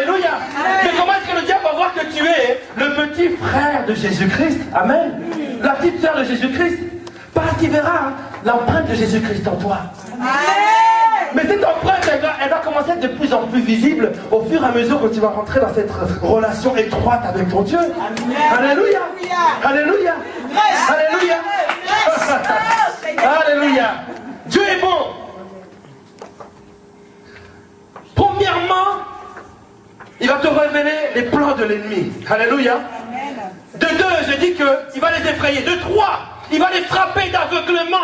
Alléluia. Mais comment est-ce que le diable va voir que tu es le petit frère de Jésus-Christ? Amen. La petite sœur de Jésus-Christ. Parce qu'il verra l'empreinte de Jésus-Christ en toi. Mais cette empreinte, elle va commencer à être de plus en plus visible au fur et à mesure que tu vas rentrer dans cette relation étroite avec ton Dieu. Alléluia. Alléluia. Alléluia. Alléluia. Dieu est bon. Premièrement, il va te révéler les plans de l'ennemi. Alléluia. De deux, je dis qu'il va les effrayer. De trois, il va les frapper d'aveuglement.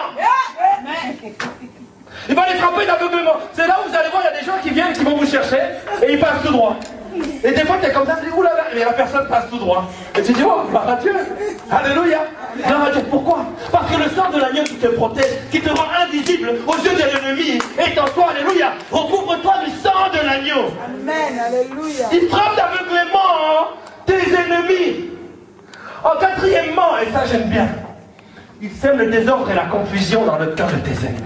Il va les frapper d'aveuglement. C'est là où vous allez voir, il y a des gens qui viennent, qui vont vous chercher, et ils passent tout droit. Et des fois, tu es comme ça, tu dis, oulala, mais la personne passe tout droit. Et tu dis, oh, par à Dieu. Alléluia. Non, Dieu, pourquoi? Parce que le sang de l'agneau qui te protège, qui te rend invisible aux yeux de l'ennemi, est en toi. Alléluia. Recouvre-toi du sang de l'agneau. Amen. Alléluia. Il frappe d'aveuglement tes ennemis. En quatrièmement, et ça j'aime bien, il sème le désordre et la confusion dans le cœur de tes ennemis.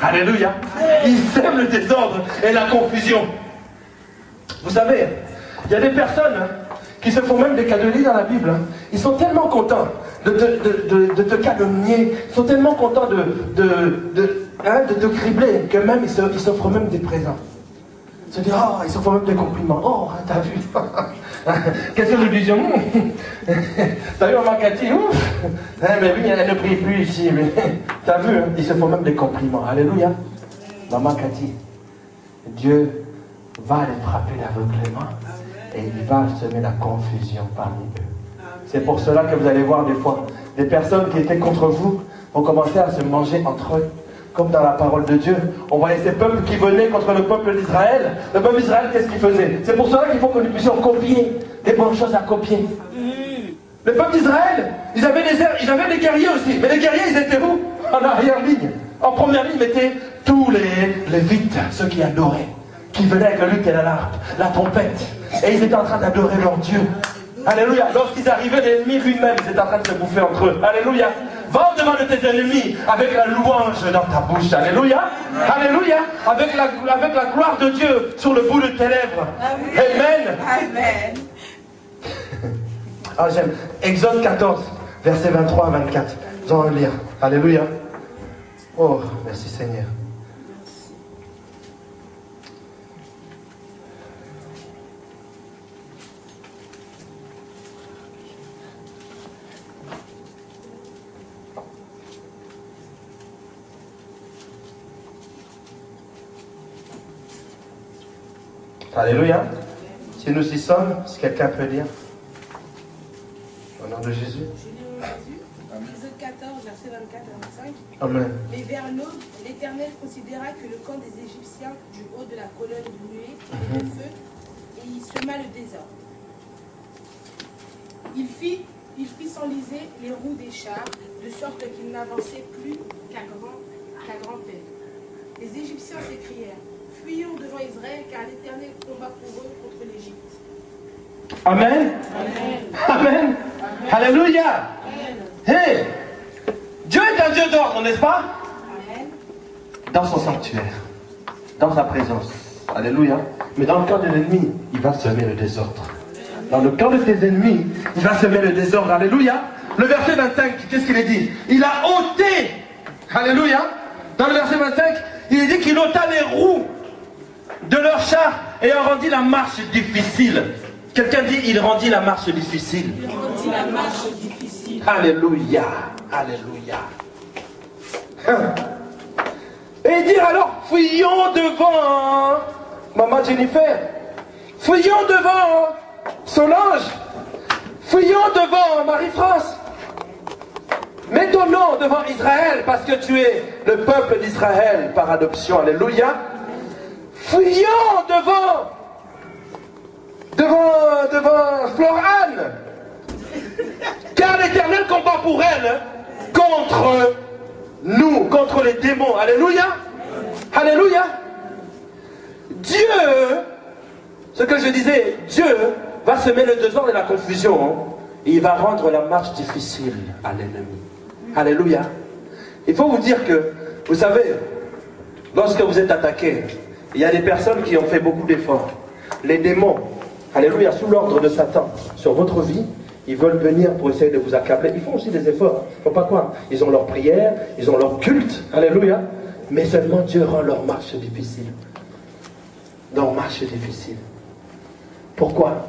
Alléluia. Il sème le désordre et la confusion. Vous savez, il y a des personnes qui se font même des cadeaux dans la Bible. Ils sont tellement contents de te calomnier. Ils sont tellement contents de te cribler que même ils s'offrent même des présents. Ils se disent, oh, ils s'offrent même des compliments. Oh, t'as vu? Qu'est-ce que je lui dis? T'as vu maman Cathy? Ouf! Mais oui, elle ne prie plus ici. Mais t'as vu? Ils se font même des compliments. Alléluia. Maman Cathy, Dieu va les frapper d'aveuglement et il va semer la confusion parmi eux. C'est pour cela que vous allez voir des fois des personnes qui étaient contre vous vont commencer à se manger entre eux. Comme dans la parole de Dieu, on voyait ces peuples qui venaient contre le peuple d'Israël. Le peuple d'Israël, qu'est-ce qu'il faisait? C'est pour cela qu'il faut que nous puissions copier des bonnes choses à copier. Le peuple d'Israël, ils avaient des guerriers aussi. Mais les guerriers, ils étaient où? En arrière-ligne. En première ligne, ils mettaient tous les Lévites, ceux qui adoraient, qui venaient avec le luth et la harpe, la trompette. Et ils étaient en train d'adorer leur Dieu. Alléluia. Lorsqu'ils arrivaient, l'ennemi lui-même, ils étaient en train de se bouffer entre eux. Alléluia. Va au-devant de tes ennemis avec la louange dans ta bouche. Alléluia. Alléluia. Avec la gloire de Dieu sur le bout de tes lèvres. Amen. Amen. Ah, j'aime. Exode 14, versets 23 à 24. Nous allons le lire. Alléluia. Oh, merci Seigneur. Alléluia. Si nous y sommes, si quelqu'un peut dire. Au nom de Jésus. Exode 14, verset 24 à 25. Amen. Mais vers l'aube, l'Éternel considéra que le camp des Égyptiens du haut de la colonne de nuée et de feu, et il sema le désordre. Il fit s'enliser les roues des chars, de sorte qu'ils n'avançaient plus qu'à grand peine. Les Égyptiens s'écrièrent, fuyons devant Israël, car l'Éternel combat pour eux contre l'Égypte. Amen. Amen. Amen. Alléluia. Hey, Dieu est un Dieu d'ordre, n'est-ce pas? Amen. Dans son sanctuaire, dans sa présence. Alléluia. Mais dans le cœur de l'ennemi, il va semer le désordre. Dans le cœur de tes ennemis, il va semer le désordre. Alléluia. Le verset 25, qu'est-ce qu'il est dit? Il a ôté. Alléluia. Dans le verset 25, il est dit qu'il ôta les roues de leur char et en rendit la marche difficile. Quelqu'un dit, il rendit la marche difficile. Il rendit la marche difficile. Alléluia. Alléluia. Et dire alors, fuyons devant Maman Jennifer. Fuyons devant Solange. Fuyons devant Marie-France. Mets ton nom devant Israël parce que tu es le peuple d'Israël par adoption. Alléluia. Fuyons devant Florane. Car l'Éternel combat pour elle contre nous, contre les démons. Alléluia. Alléluia. Dieu, ce que je disais, Dieu va semer le désordre et la confusion. Et il va rendre la marche difficile à l'ennemi. Alléluia. Il faut vous dire que, vous savez, lorsque vous êtes attaqué, il y a des personnes qui ont fait beaucoup d'efforts. Les démons, alléluia, sous l'ordre de Satan sur votre vie, ils veulent venir pour essayer de vous accabler. Ils font aussi des efforts, il ne faut pas croire. Ils ont leur prière, ils ont leur culte, alléluia. Mais seulement Dieu rend leur marche difficile. Leur marche difficile. Pourquoi?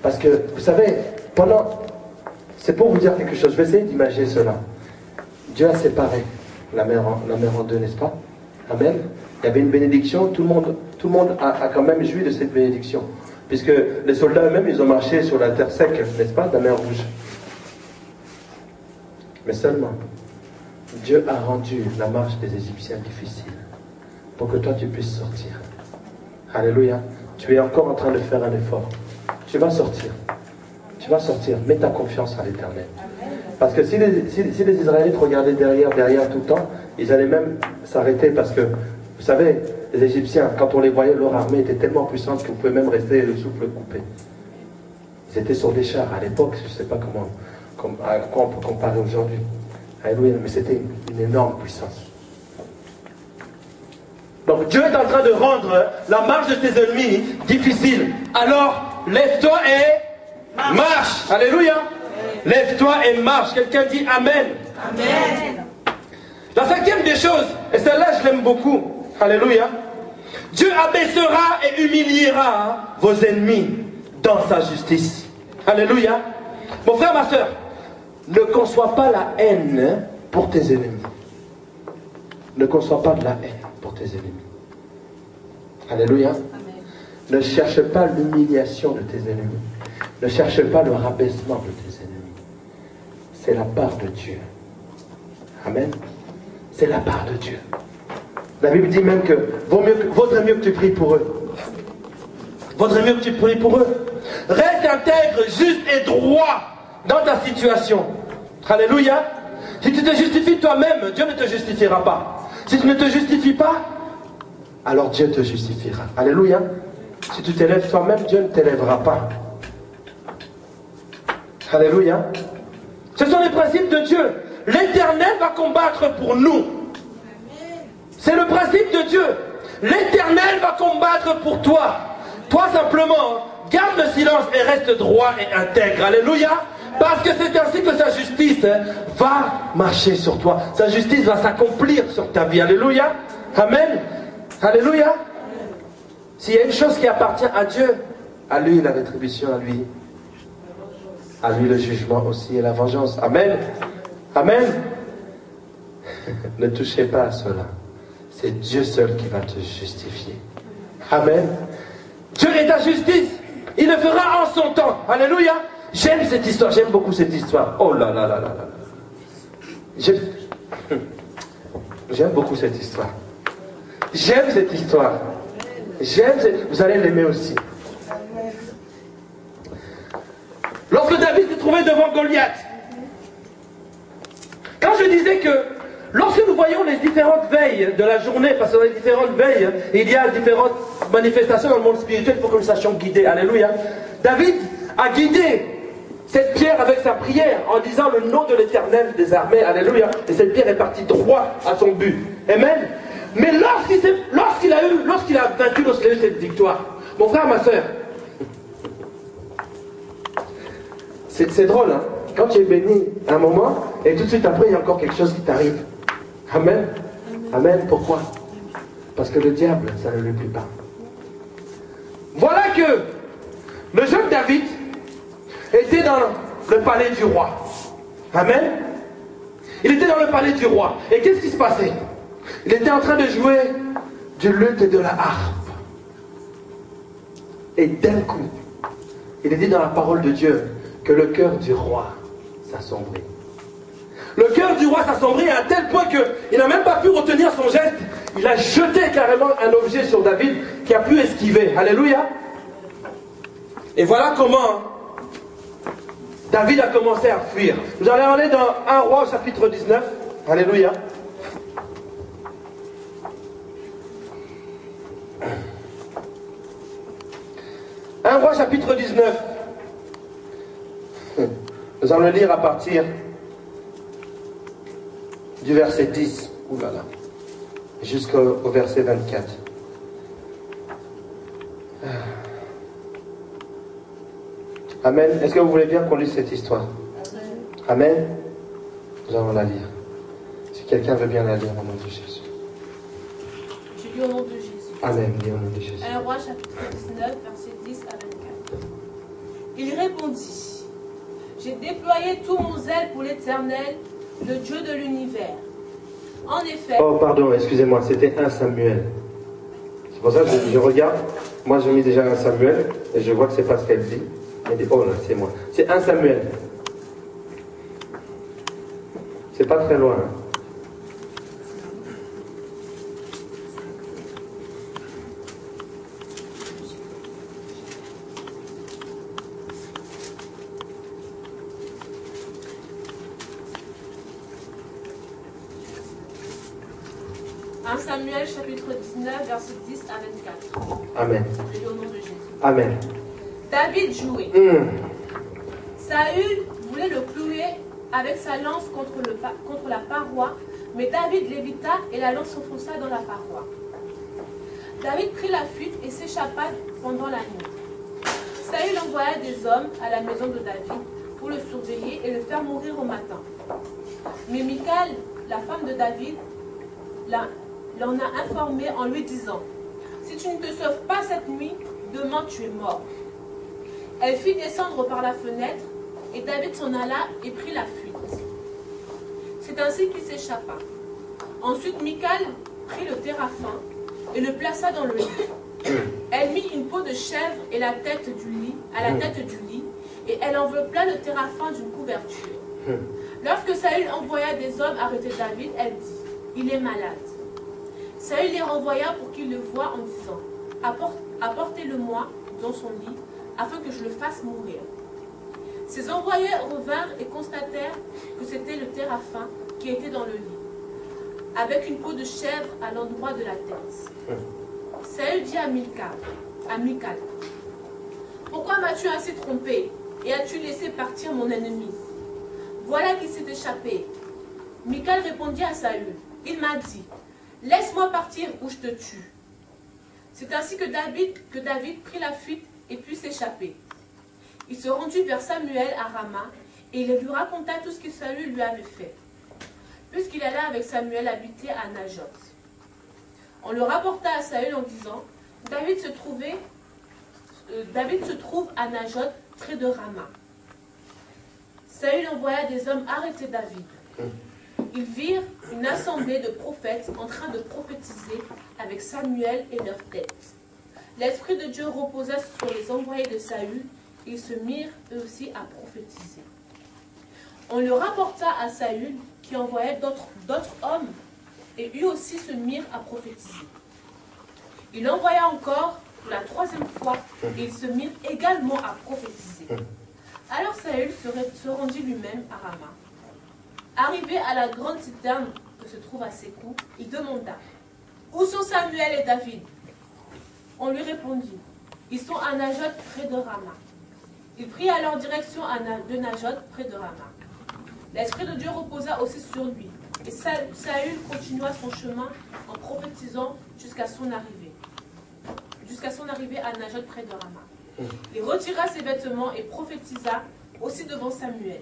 Parce que, vous savez, c'est pour vous dire quelque chose, je vais essayer d'imaginer cela. Dieu a séparé la mer en deux, n'est-ce pas? Amen. Il y avait une bénédiction, tout le monde a quand même joui de cette bénédiction. Puisque les soldats eux-mêmes, ils ont marché sur la terre sec, n'est-ce pas, de la mer Rouge. Mais seulement, Dieu a rendu la marche des Égyptiens difficile pour que toi tu puisses sortir. Alléluia. Tu es encore en train de faire un effort. Tu vas sortir. Tu vas sortir. Mets ta confiance à l'Éternel. Parce que si les Israélites regardaient derrière tout le temps, ils allaient même s'arrêter parce que, vous savez, les Égyptiens, quand on les voyait, leur armée était tellement puissante que vous pouvez même rester le souffle coupé. Ils étaient sur des chars. À l'époque, je ne sais pas à quoi on peut comparer aujourd'hui. Alléluia, mais c'était une énorme puissance. Donc Dieu est en train de rendre la marche de tes ennemis difficile. Alors, lève-toi et marche. Alléluia. Lève-toi et marche. Quelqu'un dit Amen. Amen. La cinquième des choses, et celle-là je l'aime beaucoup, alléluia, Dieu abaissera et humiliera vos ennemis dans sa justice. Alléluia. Mon frère, ma soeur, ne conçois pas la haine pour tes ennemis. Ne conçois pas de la haine pour tes ennemis. Alléluia. Amen. Ne cherche pas l'humiliation de tes ennemis. Ne cherche pas le rabaissement de tes ennemis. C'est la part de Dieu. Amen. C'est la part de Dieu. La Bible dit même que vaudrait mieux que tu pries pour eux. Vaudrait mieux que tu pries pour eux. Reste intègre, juste et droit dans ta situation. Alléluia. Si tu te justifies toi-même, Dieu ne te justifiera pas. Si tu ne te justifies pas, alors Dieu te justifiera. Alléluia. Si tu t'élèves toi-même, Dieu ne t'élèvera pas. Alléluia. Ce sont les principes de Dieu. L'Éternel va combattre pour nous. C'est le principe de Dieu. L'Éternel va combattre pour toi. Toi simplement, garde le silence et reste droit et intègre. Alléluia. Parce que c'est ainsi que sa justice va marcher sur toi. Sa justice va s'accomplir sur ta vie. Alléluia. Amen. Alléluia. S'il y a une chose qui appartient à Dieu, à lui la rétribution, à lui le jugement aussi et la vengeance. Amen. Amen. Ne touchez pas à cela. C'est Dieu seul qui va te justifier. Amen. Dieu est ta justice. Il le fera en son temps. Alléluia. J'aime cette histoire. J'aime beaucoup cette histoire. Oh là là là là là. J'aime beaucoup cette histoire. J'aime cette histoire. Vous allez l'aimer aussi. Lorsque David s'est trouvé devant Goliath, quand je disais que lorsque nous voyons les différentes veilles de la journée, parce que dans les différentes veilles, il y a différentes manifestations dans le monde spirituel pour que nous sachions guider. Alléluia. David a guidé cette pierre avec sa prière en disant le nom de l'Éternel des armées. Alléluia. Et cette pierre est partie droit à son but. Amen. Mais lorsqu'il a eu cette victoire, mon frère, ma soeur, c'est drôle, hein? Quand tu es béni un moment, et tout de suite après, il y a encore quelque chose qui t'arrive. Amen. Amen. Pourquoi? Parce que le diable, ça ne lui plaît pas. Voilà que le jeune David était dans le palais du roi. Amen. Il était dans le palais du roi. Et qu'est-ce qui se passait? Il était en train de jouer du luth et de la harpe. Et d'un coup, il est dit dans la parole de Dieu que le cœur du roi s'assombrit. Le cœur du roi s'assombrit à un tel point qu'il n'a même pas pu retenir son geste. Il a jeté carrément un objet sur David qui a pu esquiver. Alléluia. Et voilà comment David a commencé à fuir. Vous allez aller dans 1 Roi chapitre 19. Alléluia. Un Roi chapitre 19. Nous allons le lire à partir du verset 10. Oulala. Jusqu'au verset 24. Amen. Est-ce que vous voulez bien qu'on lise cette histoire? Amen. Nous allons la lire. Si quelqu'un veut bien la lire au nom de Jésus. Je lis au nom de Jésus. Amen. Lis au nom de Jésus. 1 Roi chapitre 19, versets 10 à 24. Il répondit, j'ai déployé tout mon zèle pour l'Éternel, le Dieu de l'univers. En effet... Oh, pardon, excusez-moi, c'était 1 Samuel. C'est pour ça que je regarde. Moi, j'ai mis déjà 1 Samuel et je vois que c'est pas ce qu'elle dit. Elle dit, oh là, c'est moi. C'est 1 Samuel. C'est pas très loin. Hein. Samuel chapitre 19, versets 10 à 24. Amen. Je lis au nom de Jésus. Amen. David jouait. Saül voulait le clouer avec sa lance contre la paroi, mais David l'évita et la lance s'enfonça dans la paroi. David prit la fuite et s'échappa pendant la nuit. Saül envoya des hommes à la maison de David pour le surveiller et le faire mourir au matin. Mais Michal, la femme de David, l'en a informé en lui disant, « Si tu ne te sauves pas cette nuit, demain tu es mort. » Elle fit descendre par la fenêtre, et David s'en alla et prit la fuite. C'est ainsi qu'il s'échappa. Ensuite Michal prit le téraphin et le plaça dans le lit. Elle mit une peau de chèvre et à la tête du lit, et elle enveloppa le téraphin d'une couverture. Lorsque Saül envoya des hommes arrêter David, elle dit, « Il est malade. » Saül les renvoya pour qu'ils le voient en disant, « Apportez-le-moi dans son lit, afin que je le fasse mourir. » Ces envoyés revinrent et constatèrent que c'était le téraphin qui était dans le lit, avec une peau de chèvre à l'endroit de la tête. Saül dit à Michal, « Pourquoi m'as-tu ainsi trompé et as-tu laissé partir mon ennemi? Voilà qui s'est échappé. » Michal répondit à Saül, « Il m'a dit, laisse-moi partir ou je te tue. » C'est ainsi que David prit la fuite et put s'échapper. Il se rendit vers Samuel à Rama et il lui raconta tout ce que Saül lui avait fait, puisqu'il alla avec Samuel habiter à Najoth. On le rapporta à Saül en disant, David se trouve à Najoth près de Rama. Saül envoya des hommes arrêter David. Ils virent une assemblée de prophètes en train de prophétiser avec Samuel et leurs têtes. L'Esprit de Dieu reposa sur les envoyés de Saül, et ils se mirent eux aussi à prophétiser. On le rapporta à Saül, qui envoyait d'autres hommes, et eux aussi se mirent à prophétiser. Il envoya encore pour la 3e fois, et ils se mirent également à prophétiser. Alors Saül se rendit lui-même à Rama. Arrivé à la grande citerne que se trouve à Sékou, il demanda, « Où sont Samuel et David ?» On lui répondit, « Ils sont à Najoth près de Rama. » Il prit alors direction de Najoth près de Rama. L'Esprit de Dieu reposa aussi sur lui, et Saül continua son chemin en prophétisant jusqu'à son arrivée à Najoth près de Rama. Il retira ses vêtements et prophétisa aussi devant Samuel.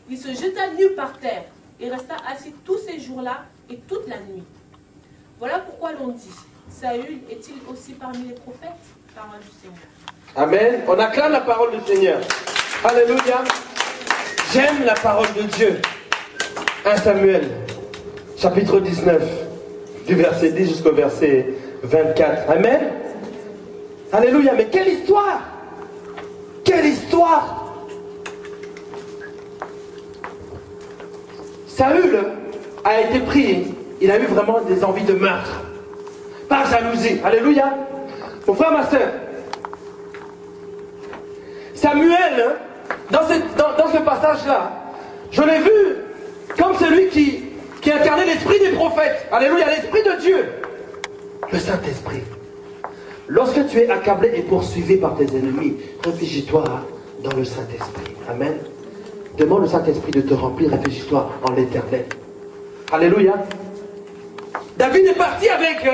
Il se jeta nu par terre et resta assis tous ces jours-là et toute la nuit. Voilà pourquoi l'on dit, Saül est-il aussi parmi les prophètes? Parole du Seigneur. Amen. On acclame la parole du Seigneur. Alléluia. J'aime la parole de Dieu. 1 Samuel, chapitre 19, du verset 10 jusqu'au verset 24. Amen. Alléluia. Mais quelle histoire! Quelle histoire! Saül a été pris, il a eu vraiment des envies de meurtre, par jalousie. Alléluia. Mon frère, ma soeur, Samuel, dans ce passage-là, je l'ai vu comme celui qui incarnait l'esprit des prophètes. Alléluia, l'esprit de Dieu. Le Saint-Esprit. Lorsque tu es accablé et poursuivi par tes ennemis, réfugie-toi dans le Saint-Esprit. Amen. Demande au Saint-Esprit de te remplir, réfugie-toi en l'Éternel. Alléluia. David est parti avec